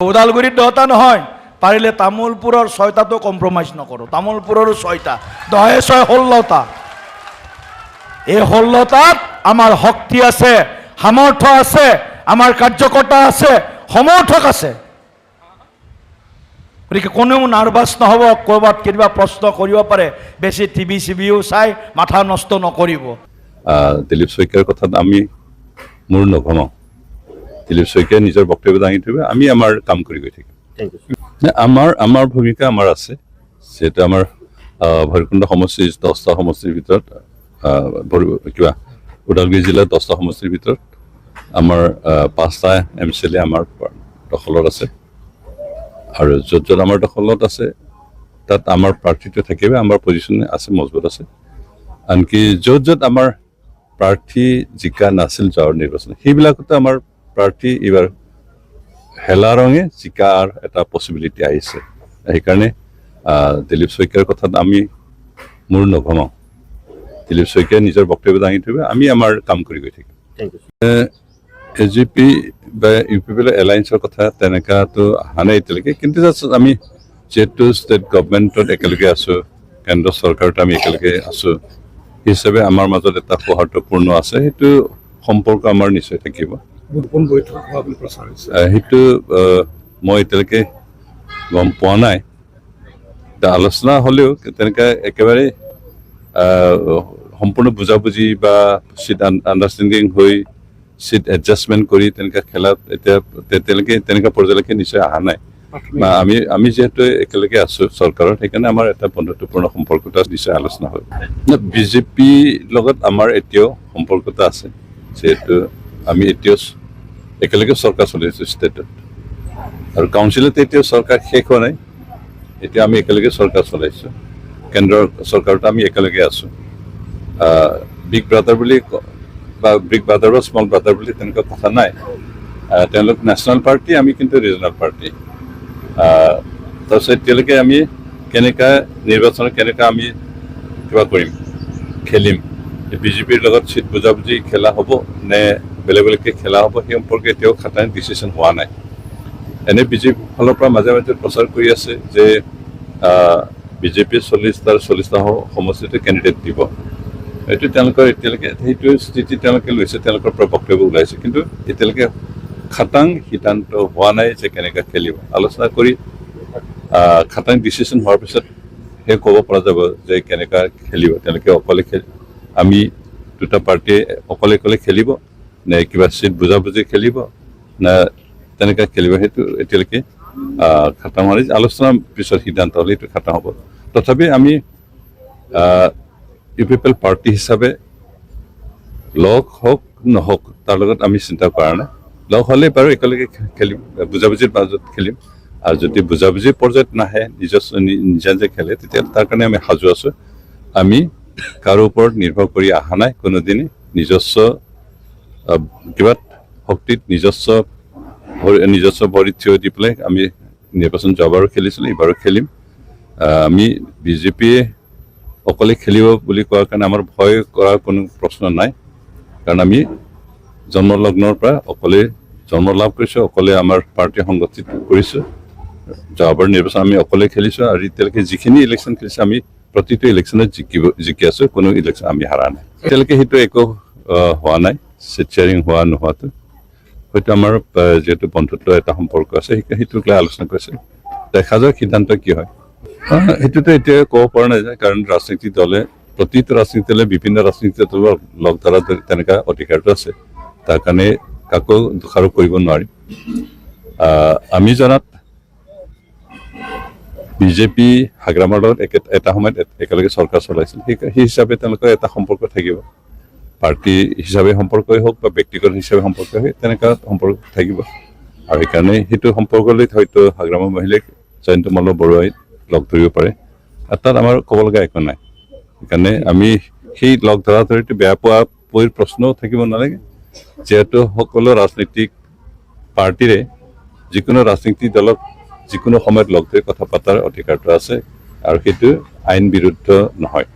ওদালগুৰিত 10টা নহয়, পাৰিলে তামোলপুৰৰ 6টাতো কম্প্ৰমাইজ নকৰোঁ। তামোলপুৰৰো 6টা, 10 6 16টা। এই 16টাত আমাৰ শক্তি আছে, সামৰ্থ্য আছে, আমাৰ কাৰ্যকৰ্তা আছে, সমৰ্থক আছে। গতিকে কোনেও নাৰ্ভাছ নহ'ব, ক'ৰবাত কেতিয়াবা প্ৰশ্ন কৰিব পাৰে, বেছি টিভি চিভিও চাই মাথা নষ্ট নকৰিব। দিলীপ শইকীয়াৰ কথাত আমি মূৰ নঘমাওঁ। দিলীপ শইকীয়াই নিজৰ বক্তব্য দাঙি থৈ আমি আমাৰ কাম কৰি গৈ থাকিম। আমাৰ ভূমিকা আমাৰ আছে, যিহেতু আমাৰ ভৈৰৱকুণ্ড সমষ্টিৰ 10টা সমষ্টিৰ ভিতৰত কিবা ওদালগুৰি জিলাৰ 10টা সমষ্টিৰ ভিতৰত আমাৰ 5টা MCLA আমাৰ দখলত আছে, আৰু য'ত য'ত আমাৰ দখলত আছে তাত আমাৰ প্ৰাৰ্থীটো থাকিব, আমাৰ পজিশ্যন আছে, মজবুত আছে। আনকি য'ত য'ত আমাৰ প্ৰাৰ্থী জিকা নাছিল যোৱাৰ নিৰ্বাচন, সেইবিলাকতো আমাৰ প্ৰাৰ্থী এইবাৰ হেলা ৰঙে জিকাৰ এটা পচিবিলিটি আহিছে। সেইকাৰণে দিলীপ শইকীয়াৰ কথাত আমি মূৰ নঘমাওঁ। দিলীপ শইকীয়াই নিজৰ বক্তব্য দাঙি থৈ আমি আমাৰ কাম কৰি গৈ থাকিম। AGP বা UPPL এলায়েন্সৰ কথা তেনেকুৱাতো অহা নাই এতিয়ালৈকে, কিন্তু আমি যিহেতু ষ্টেট গভমেণ্টত একেলগে আছোঁ, কেন্দ্ৰ চৰকাৰত আমি একেলগে আছোঁ, সেই হিচাপে আমাৰ মাজত এটা সৌহাৰ্দ্যপূৰ্ণ আছে, সেইটো সম্পৰ্ক আমাৰ নিশ্চয় থাকিব। সেইটো মই এতিয়ালৈকে গম পোৱা নাই। আলোচনা হ'লেও তেনেকৈ একেবাৰে সম্পূৰ্ণ বুজাবুজি বা চিট আণ্ডাৰষ্টেণ্ডিং হৈ চিট এডজাষ্টমেণ্ট কৰি তেনেকুৱা খেলাত এতিয়ালৈকে তেনেকুৱা পৰ্যায়লৈকে নিশ্চয় অহা নাই। আমি যিহেতু একেলগে আছোঁ চৰকাৰত, সেইকাৰণে আমাৰ এটা বন্ধুত্বপূৰ্ণ সম্পৰ্কতা নিশ্চয় আলোচনা হ'ল। বিজেপিৰ লগত আমাৰ এতিয়াও সম্পৰ্কতা আছে, যিহেতু আমি এতিয়াও একেলগে চৰকাৰ চলি আছোঁ ষ্টেটত, আৰু কাউন্সিলত এতিয়াও চৰকাৰ শেষ হোৱা নাই, এতিয়া আমি একেলগে চৰকাৰ চলাইছোঁ। কেন্দ্ৰৰ চৰকাৰত আমি একেলগে আছোঁ। বিগ ব্ৰাদাৰ বুলি বা বিগ ব্ৰাদাৰ বা স্মল ব্ৰাদাৰ বুলি তেনেকুৱা কথা নাই। তেওঁলোক নেশ্যনেল পাৰ্টি, আমি কিন্তু ৰিজনেল পাৰ্টি। তাৰপিছত এতিয়ালৈকে আমি কেনেকুৱা নিৰ্বাচনত কেনেকুৱা আমি কিবা কৰিম, খেলিম, বিজেপিৰ লগত চিট বুজাবুজি খেলা হ'ব নে বেলেগ বেলেগকৈ খেলা হ'ব, সেই সম্পৰ্কে এতিয়াও খাটাং ডিচিশ্যন হোৱা নাই। এনে বিজেপিৰ ফালৰ পৰা মাজে মাজে প্ৰচাৰ কৰি আছে যে বিজেপিয়ে 40টা সমষ্টিতে কেণ্ডিডেট দিব। এইটো তেওঁলোকৰ এতিয়ালৈকে সেইটো স্থিতি তেওঁলোকে লৈছে, তেওঁলোকৰ পৰা বক্তব্য ওলাইছে, কিন্তু এতিয়ালৈকে খাটাং সিদ্ধান্ত হোৱা নাই যে কেনেকৈ খেলিব। আলোচনা কৰি খাটাং ডিচিশ্যন হোৱাৰ পিছত সেই ক'ব পৰা যাব যে কেনেকুৱা খেলিব। তেওঁলোকে অকলে আমি দুটা পাৰ্টীয়ে অকলে অকলে খেলিব নে কিবা চিট বুজাবুজি খেলিব নে তেনেকৈ খেলিব, সেইটো এতিয়ালৈকে খাটাং হোৱা নাই। আলোচনাৰ পিছত সিদ্ধান্ত হ'লে এইটো খাটাং হ'ব। তথাপি আমি UPPL পাৰ্টি হিচাপে লগ হওক নহওক তাৰ লগত আমি চিন্তা কৰা নাই। লগ হ'লে বাৰু একেলগে খেলিম, বুজাবুজিৰ মাজত খেলিম, আৰু যদি বুজাবুজিৰ পৰ্যায়ত নাহে, নিজা নিজে খেলে, তেতিয়া তাৰ কাৰণে আমি সাজু আছোঁ। আমি কাৰো ওপৰত নিৰ্ভৰ কৰি অহা নাই কোনোদিনে। নিজস্ব কিবা শক্তিত নিজস্ব ভৰিত থিয় দি পেলাই আমি নিৰ্বাচন যোৱাবাৰো খেলিছিলোঁ, এইবাৰো খেলিম। আমি বিজেপিয়ে অকলে খেলিব বুলি কোৱাৰ কাৰণে আমাৰ ভয় কৰাৰ কোনো প্ৰশ্ন নাই, কাৰণ আমি জন্মলগ্নৰ পৰা অকলে জন্ম লাভ কৰিছোঁ, অকলে আমাৰ পাৰ্টি সংগঠিত কৰিছোঁ। যোৱাবাৰ নিৰ্বাচন আমি অকলে খেলিছোঁ, আৰু এতিয়ালৈকে যিখিনি ইলেকশ্যন খেলিছোঁ আমি প্ৰতিটো ইলেকশ্যনত জিকি আছোঁ, কোনো ইলেকশ্যন আমি হাৰা নাই। এতিয়ালৈকে সেইটো একো হোৱা নাই, চিট শ্বেয়াৰিং হোৱা নোহোৱাটো। হয়তো আমাৰ যিহেতু বন্ধুত্ব এটা সম্পৰ্ক আছে, সেইটোক লৈ আলোচনা কৰিছে, দেখা যাওক সিদ্ধান্ত কি হয়। সেইটোতো এতিয়া ক'ব পৰা নাযায়, কাৰণ ৰাজনীতিক দলে প্ৰতিটো ৰাজনীতি দলে বিভিন্ন ৰাজনীতি দলৰ লগ ধৰা তেনেকুৱা অধিকাৰটো আছে, তাৰ কাৰণে কাকো দোষাৰোপ কৰিব নোৱাৰিম। আমি জনাত বিজেপি হাগ্ৰামাৰ লগত এটা সময়ত একেলগে চৰকাৰ চলাইছিল, সেই হিচাপে তেওঁলোকৰ এটা সম্পৰ্ক থাকিব। পাৰ্টি হিচাপে সম্পৰ্কই হওক বা ব্যক্তিগত হিচাপে সম্পৰ্ক হয়, তেনেকুৱা সম্পৰ্ক থাকিব, আৰু সেইকাৰণে সেইটো সম্পৰ্কলৈ হয়তো হাগ্ৰামৰ মহিলাক জয়ন্ত মল্ল বৰুৱাই লগ ধৰিব পাৰে, আৰু তাত আমাৰ ক'ব লগা একো নাই। সেইকাৰণে আমি সেই লগ ধৰা ধৰিটো বেয়া পোৱা প্ৰশ্নও থাকিব নালাগে, যিহেতু সকলো ৰাজনৈতিক পাৰ্টীৰে যিকোনো ৰাজনৈতিক দলক যিকোনো সময়ত লগ ধৰি কথা পতাৰ অধিকাৰটো আছে, আৰু সেইটো আইন বিৰুদ্ধ নহয়।